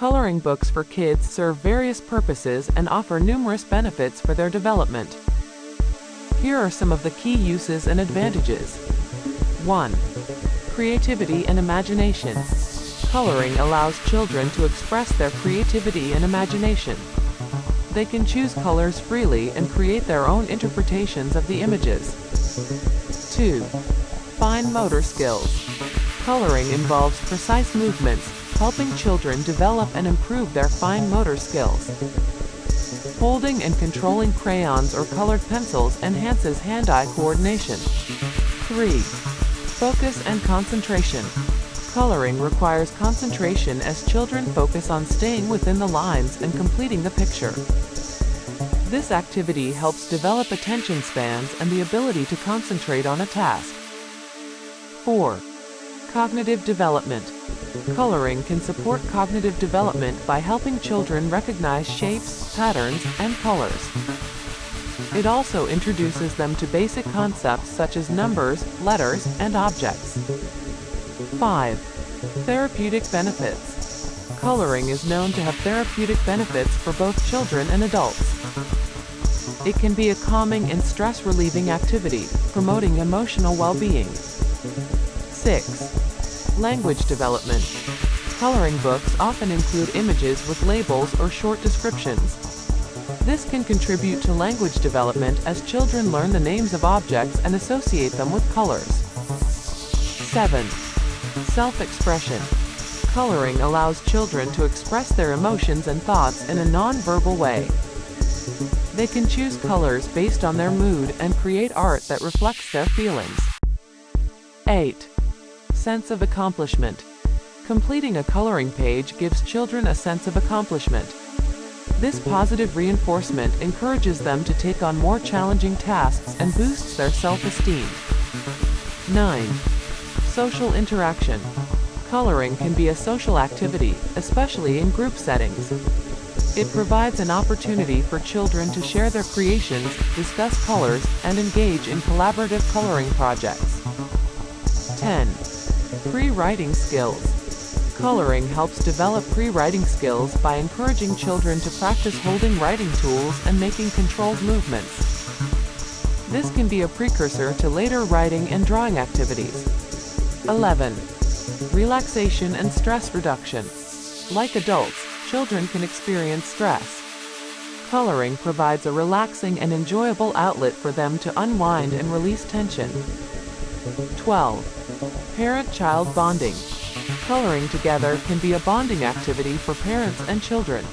Coloring books for kids serve various purposes and offer numerous benefits for their development. Here are some of the key uses and advantages. 1. Creativity and imagination. Coloring allows children to express their creativity and imagination. They can choose colors freely and create their own interpretations of the images. 2. Fine motor skills. Coloring involves precise movements, helping children develop and improve their fine motor skills. Holding and controlling crayons or colored pencils enhances hand-eye coordination. 3. Focus and concentration. Coloring requires concentration as children focus on staying within the lines and completing the picture. This activity helps develop attention spans and the ability to concentrate on a task. 4. Cognitive development. Coloring can support cognitive development by helping children recognize shapes, patterns, and colors. It also introduces them to basic concepts such as numbers, letters, and objects. 5. Therapeutic benefits. Coloring is known to have therapeutic benefits for both children and adults. It can be a calming and stress-relieving activity, promoting emotional well-being. 6. Language development. Coloring books often include images with labels or short descriptions. This can contribute to language development as children learn the names of objects and associate them with colors. 7. Self-expression. Coloring allows children to express their emotions and thoughts in a non-verbal way. They can choose colors based on their mood and create art that reflects their feelings. 8. Sense of accomplishment. Completing a coloring page gives children a sense of accomplishment. This positive reinforcement encourages them to take on more challenging tasks and boosts their self-esteem. 9. Social interaction. Coloring can be a social activity, especially in group settings. It provides an opportunity for children to share their creations, discuss colors, and engage in collaborative coloring projects. 10. Pre-writing skills. Coloring helps develop pre-writing skills by encouraging children to practice holding writing tools and making controlled movements. This can be a precursor to later writing and drawing activities. 11. Relaxation and stress reduction. Like adults, children can experience stress. Coloring provides a relaxing and enjoyable outlet for them to unwind and release tension. 12. Parent-child bonding. Coloring together can be a bonding activity for parents and children.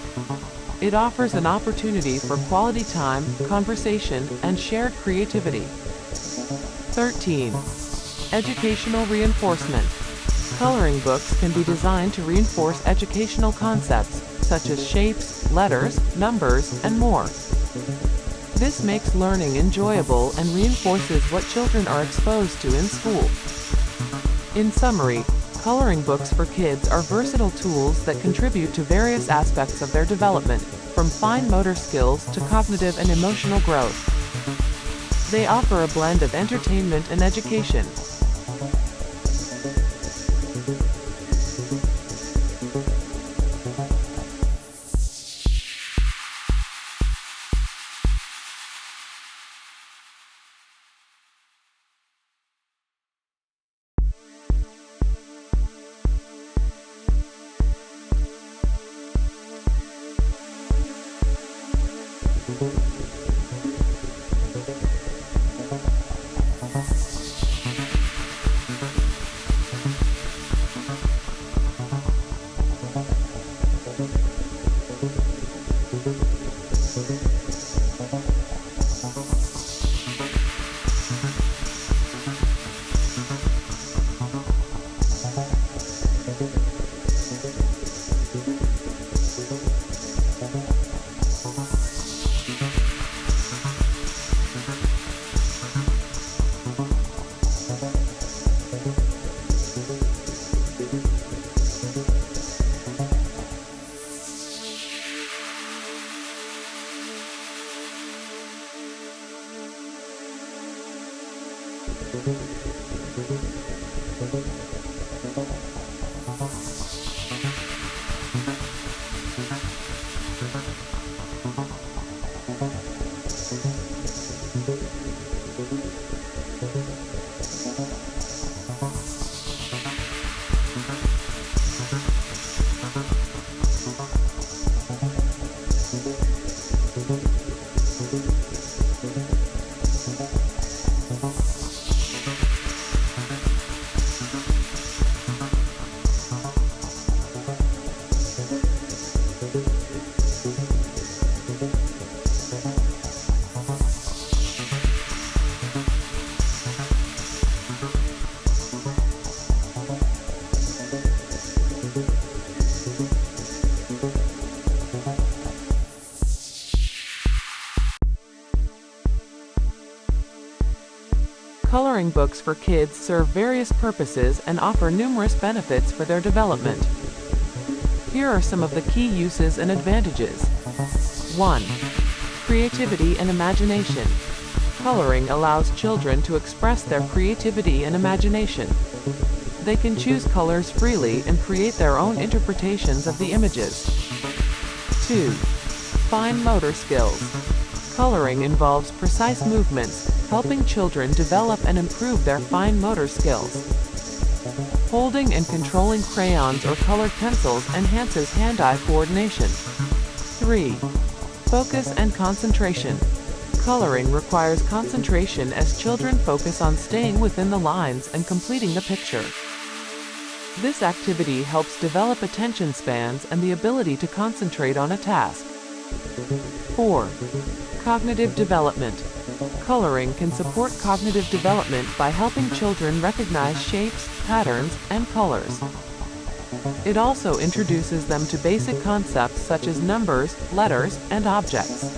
It offers an opportunity for quality time, conversation, and shared creativity. 13. Educational reinforcement. Coloring books can be designed to reinforce educational concepts, such as shapes, letters, numbers, and more. This makes learning enjoyable and reinforces what children are exposed to in school. In summary, coloring books for kids are versatile tools that contribute to various aspects of their development, from fine motor skills to cognitive and emotional growth. They offer a blend of entertainment and education. Coloring books for kids serve various purposes and offer numerous benefits for their development. Here are some of the key uses and advantages. 1. Creativity and imagination. Coloring allows children to express their creativity and imagination. They can choose colors freely and create their own interpretations of the images. 2. Fine motor skills. Coloring involves precise movements, helping children develop and improve their fine motor skills. Holding and controlling crayons or colored pencils enhances hand-eye coordination. 3. Focus and concentration. Coloring requires concentration as children focus on staying within the lines and completing the picture. This activity helps develop attention spans and the ability to concentrate on a task. 4. Cognitive development. Coloring can support cognitive development by helping children recognize shapes, patterns, and colors. It also introduces them to basic concepts such as numbers, letters, and objects.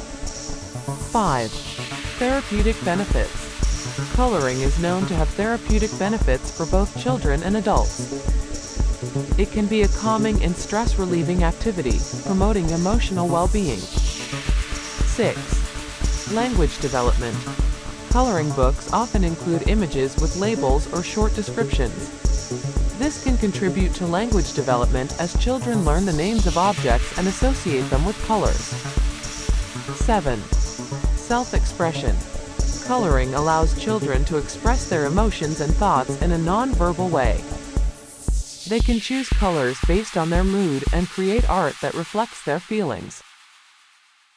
5. Therapeutic benefits. Coloring is known to have therapeutic benefits for both children and adults. It can be a calming and stress-relieving activity, promoting emotional well-being. 6. Language development. Coloring books often include images with labels or short descriptions. This can contribute to language development as children learn the names of objects and associate them with colors. 7. Self-expression. Coloring allows children to express their emotions and thoughts in a non-verbal way. They can choose colors based on their mood and create art that reflects their feelings.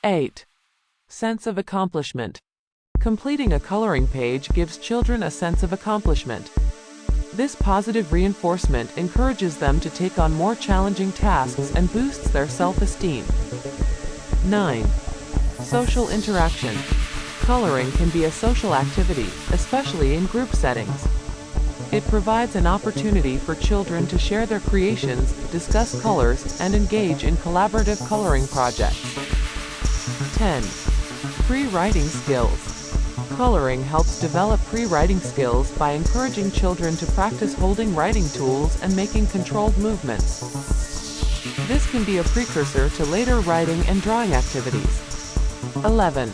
8. Sense of accomplishment. Completing a coloring page gives children a sense of accomplishment. This positive reinforcement encourages them to take on more challenging tasks and boosts their self-esteem. 9. Social interaction. Coloring can be a social activity, especially in group settings. It provides an opportunity for children to share their creations, discuss colors, and engage in collaborative coloring projects. 10. Pre-writing skills. Coloring helps develop pre-writing skills by encouraging children to practice holding writing tools and making controlled movements. This can be a precursor to later writing and drawing activities. 11.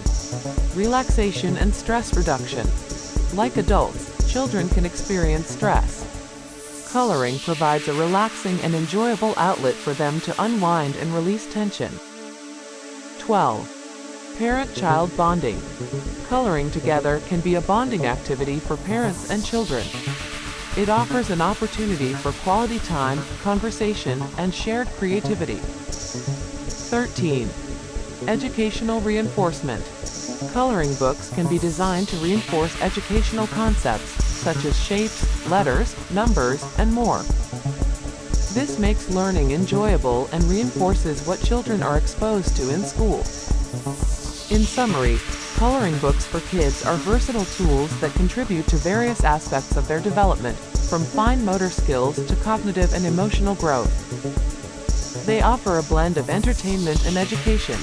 Relaxation and stress reduction. Like adults, children can experience stress. Coloring provides a relaxing and enjoyable outlet for them to unwind and release tension. 12. Parent-child bonding. Coloring together can be a bonding activity for parents and children. It offers an opportunity for quality time, conversation, and shared creativity. 13. Educational reinforcement. Coloring books can be designed to reinforce educational concepts, such as shapes, letters, numbers, and more. This makes learning enjoyable and reinforces what children are exposed to in school. In summary, coloring books for kids are versatile tools that contribute to various aspects of their development, from fine motor skills to cognitive and emotional growth. They offer a blend of entertainment and education,